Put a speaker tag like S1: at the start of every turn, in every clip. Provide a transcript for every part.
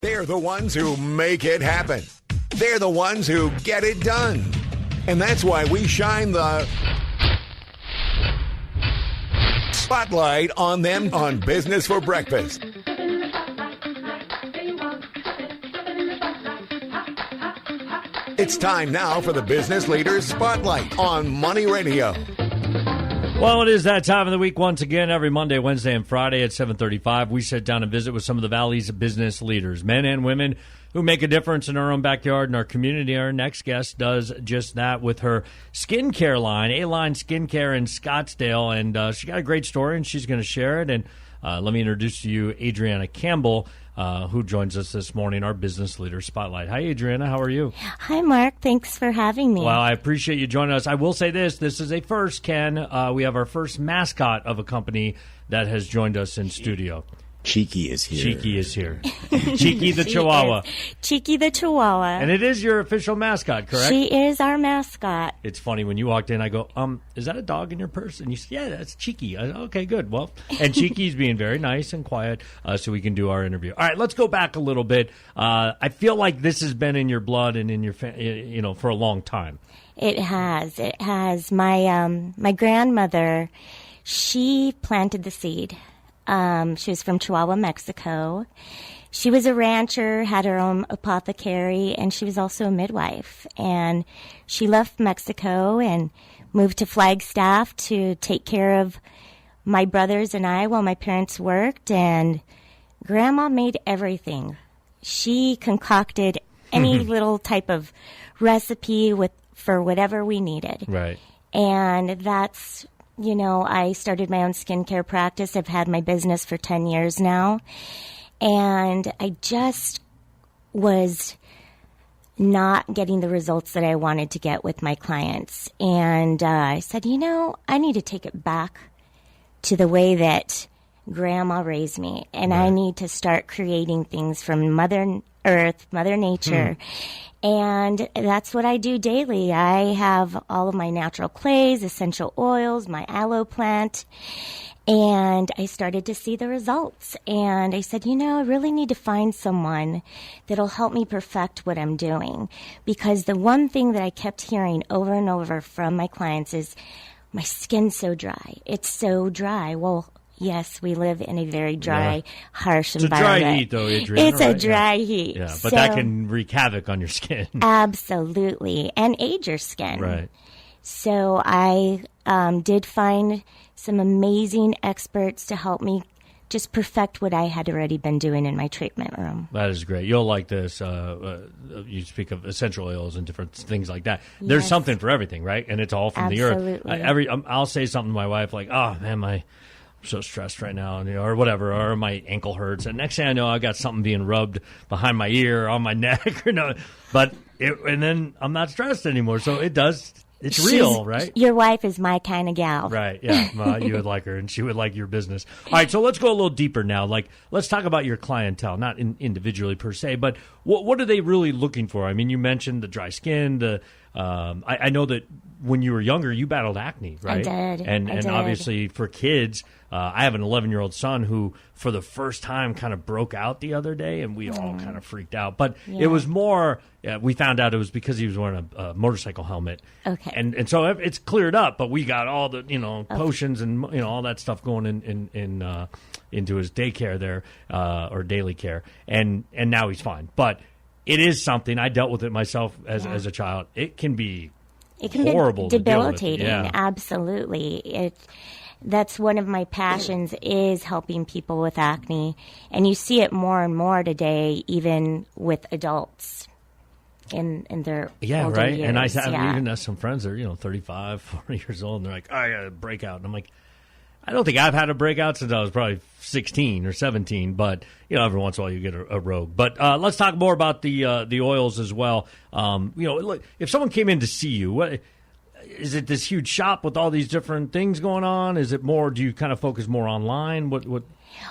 S1: They're the ones who make it happen. They're the ones who get it done. And that's why we shine the spotlight on them on Business for Breakfast. It's time now for the Business Leaders Spotlight on Money Radio.
S2: Well, it is that time of the week once again. Every Monday, Wednesday, and Friday at 7:35, we sit down and visit with some of the Valley's business leaders, men and women who make a difference in our own backyard and our community. Our next guest does just that with her skincare line, A-Line Skincare in Scottsdale, and she got a great story, and she's going to share it. And let me introduce to you Adriana Campbell, who joins us this morning, our Business Leader Spotlight. Hi, Adriana. How are you?
S3: Hi, Mark. Thanks for having me.
S2: Well, I appreciate you joining us. I will say this is a first, Ken. We have our first mascot of a company that has joined us in studio.
S4: Cheeky is here.
S2: Cheeky is here. Cheeky the Chihuahua.
S3: Cheeky the Chihuahua.
S2: And it is your official mascot, correct?
S3: She is our mascot.
S2: It's funny, when you walked in, I go, is that a dog in your purse? And you said, yeah, that's Cheeky. Okay, good. Well, and Cheeky's being very nice and quiet so we can do our interview. All right, let's go back a little bit. I feel like this has been in your blood and in your, for a long time.
S3: It has. It has. My grandmother, she planted the seed. She was from Chihuahua, Mexico. She was a rancher, had her own apothecary, and she was also a midwife. And she left Mexico and moved to Flagstaff to take care of my brothers and I while my parents worked. And Grandma made everything. She concocted any little type of recipe for whatever we needed.
S2: Right.
S3: And that's... I started my own skincare practice. I've had my business for 10 years now. And I just was not getting the results that I wanted to get with my clients. And I said, I need to take it back to the way that Grandma raised me. And I need to start creating things from Mother Earth, Mother Nature. And that's what I do daily. I have all of my natural clays, essential oils, my aloe plant, and I started to see the results. And I said, I really need to find someone that'll help me perfect what I'm doing. Because the one thing that I kept hearing over and over from my clients is, my skin's so dry. It's so dry. Well, yes, we live in a very dry, harsh environment.
S2: It's a dry heat, though, Adriana.
S3: It's a dry heat.
S2: Yeah, but that can wreak havoc on your skin.
S3: Absolutely, and age your skin.
S2: Right.
S3: So I did find some amazing experts to help me just perfect what I had already been doing in my treatment room.
S2: That is great. You'll like this. You speak of essential oils and different things like that. Yes. There's something for everything, right? And it's all from the earth. I'll say something to my wife like, oh, man, I'm so stressed right now, or whatever, or my ankle hurts. And next thing I know, I got something being rubbed behind my ear, on my neck, and then I'm not stressed anymore. So it does. It's real, right?
S3: Your wife is my kind of gal.
S2: Right, yeah. You would like her, and she would like your business. All right, so let's go a little deeper now. Let's talk about your clientele, not individually per se, but what are they really looking for? I mean, you mentioned the dry skin. I know that when you were younger, you battled acne, right?
S3: I did.
S2: And obviously for kids, I have an 11-year-old son who, for the first time, kind of broke out the other day, and we all kind of freaked out. But it was more, we found out it was because he was wearing a motorcycle helmet.
S3: Okay.
S2: And so it's cleared up, but we got all the, potions and, all that stuff going into his daycare there, or daily care. And now he's fine. But it is something, I dealt with it myself as a child. It can be horrible,
S3: debilitating.
S2: Yeah.
S3: Absolutely. That's one of my passions, is helping people with acne. And you see it more and more today, even with adults in their older
S2: right.
S3: years.
S2: And I even have some friends that are 35, 40 years old, and they're like, I got a breakout. And I'm like, I don't think I've had a breakout since I was probably 16 or 17, but every once in a while you get a rogue. But let's talk more about the oils as well. Look, if someone came in to see you, what is it? This huge shop with all these different things going on? Is it more? Do you kind of focus more online? What?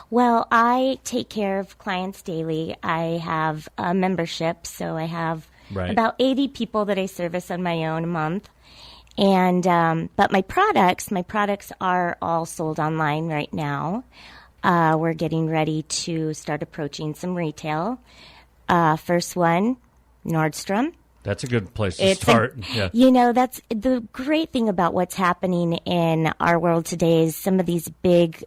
S3: Well, I take care of clients daily. I have a membership, so I have about 80 people that I service on my own a month. And but my products are all sold online right now. We're getting ready to start approaching some retail. First one, Nordstrom.
S2: That's a good place to start. Yeah.
S3: You know, that's the great thing about what's happening in our world today is some of these big,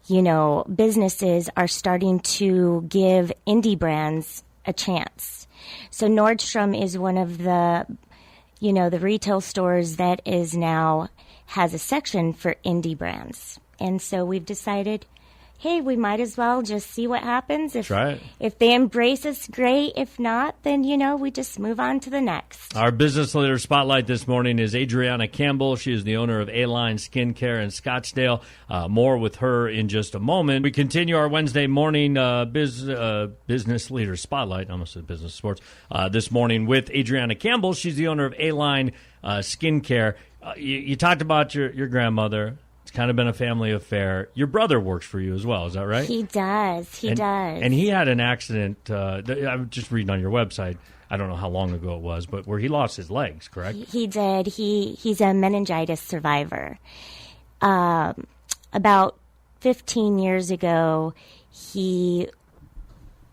S3: businesses are starting to give indie brands a chance. So Nordstrom is one of the retail stores that is now has a section for indie brands. And so we've decided, hey, we might as well just see what happens. If,
S2: That's right.
S3: If they embrace us, great. If not, then, we just move on to the next.
S2: Our business leader spotlight this morning is Adriana Campbell. She is the owner of A-Line Skincare in Scottsdale. More with her in just a moment. We continue our Wednesday morning business leader spotlight. I almost said business sports. This morning with Adriana Campbell. She's the owner of A-Line Skincare. You talked about your grandmother. It's kind of been a family affair. Your brother works for you as well. Is that right?
S3: He does. He does.
S2: And he had an accident. I'm just reading on your website. I don't know how long ago it was, but where he lost his legs, correct?
S3: He did. He's a meningitis survivor. About 15 years ago, he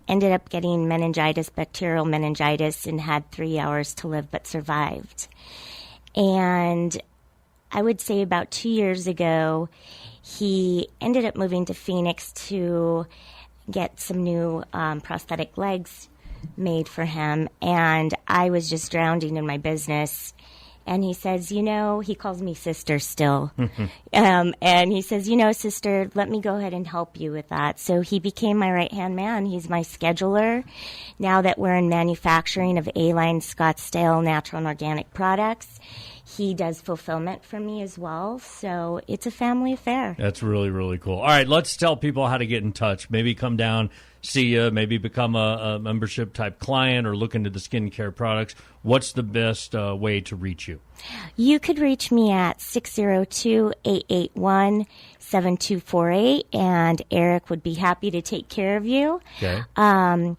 S3: ended up getting meningitis, bacterial meningitis, and had 3 hours to live, but survived. And I would say about 2 years ago, he ended up moving to Phoenix to get some new prosthetic legs made for him. And I was just drowning in my business. And he says, he calls me sister still. And he says, sister, let me go ahead and help you with that. So he became my right-hand man. He's my scheduler. Now that we're in manufacturing of A-Line Scottsdale natural and organic products, he does fulfillment for me as well. So it's a family affair.
S2: That's really, really cool. All right, let's tell people how to get in touch. Maybe come down, see you, maybe become a membership type client or look into the skincare products. What's the best way to reach you?
S3: You could reach me at 602-881-7248, and Eric would be happy to take care of you.
S2: Okay.
S3: And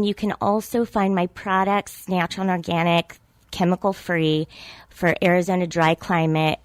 S3: you can also find my products, natural and organic, chemical-free, for Arizona dry climate,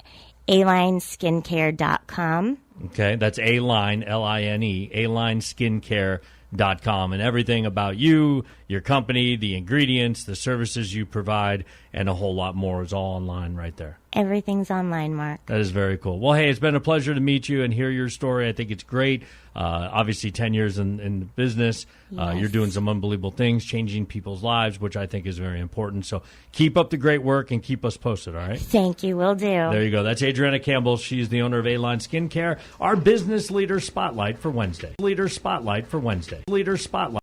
S3: alineskincare.com.
S2: Okay, that's A-Line, L-I-N-E, alineskincare.com. And everything about you, your company, the ingredients, the services you provide, and a whole lot more is all online right there.
S3: Everything's online, Mark.
S2: That is very cool. Well, hey, it's been a pleasure to meet you and hear your story. I think it's great. Obviously, 10 years in the business.
S3: Yes.
S2: You're doing some unbelievable things, changing people's lives, which I think is very important. So keep up the great work and keep us posted, all right?
S3: Thank you. Will do.
S2: There you go. That's Adriana Campbell. She's the owner of A-Line Skincare. Our business leader spotlight for Wednesday. Leader spotlight for Wednesday. Leader spotlight.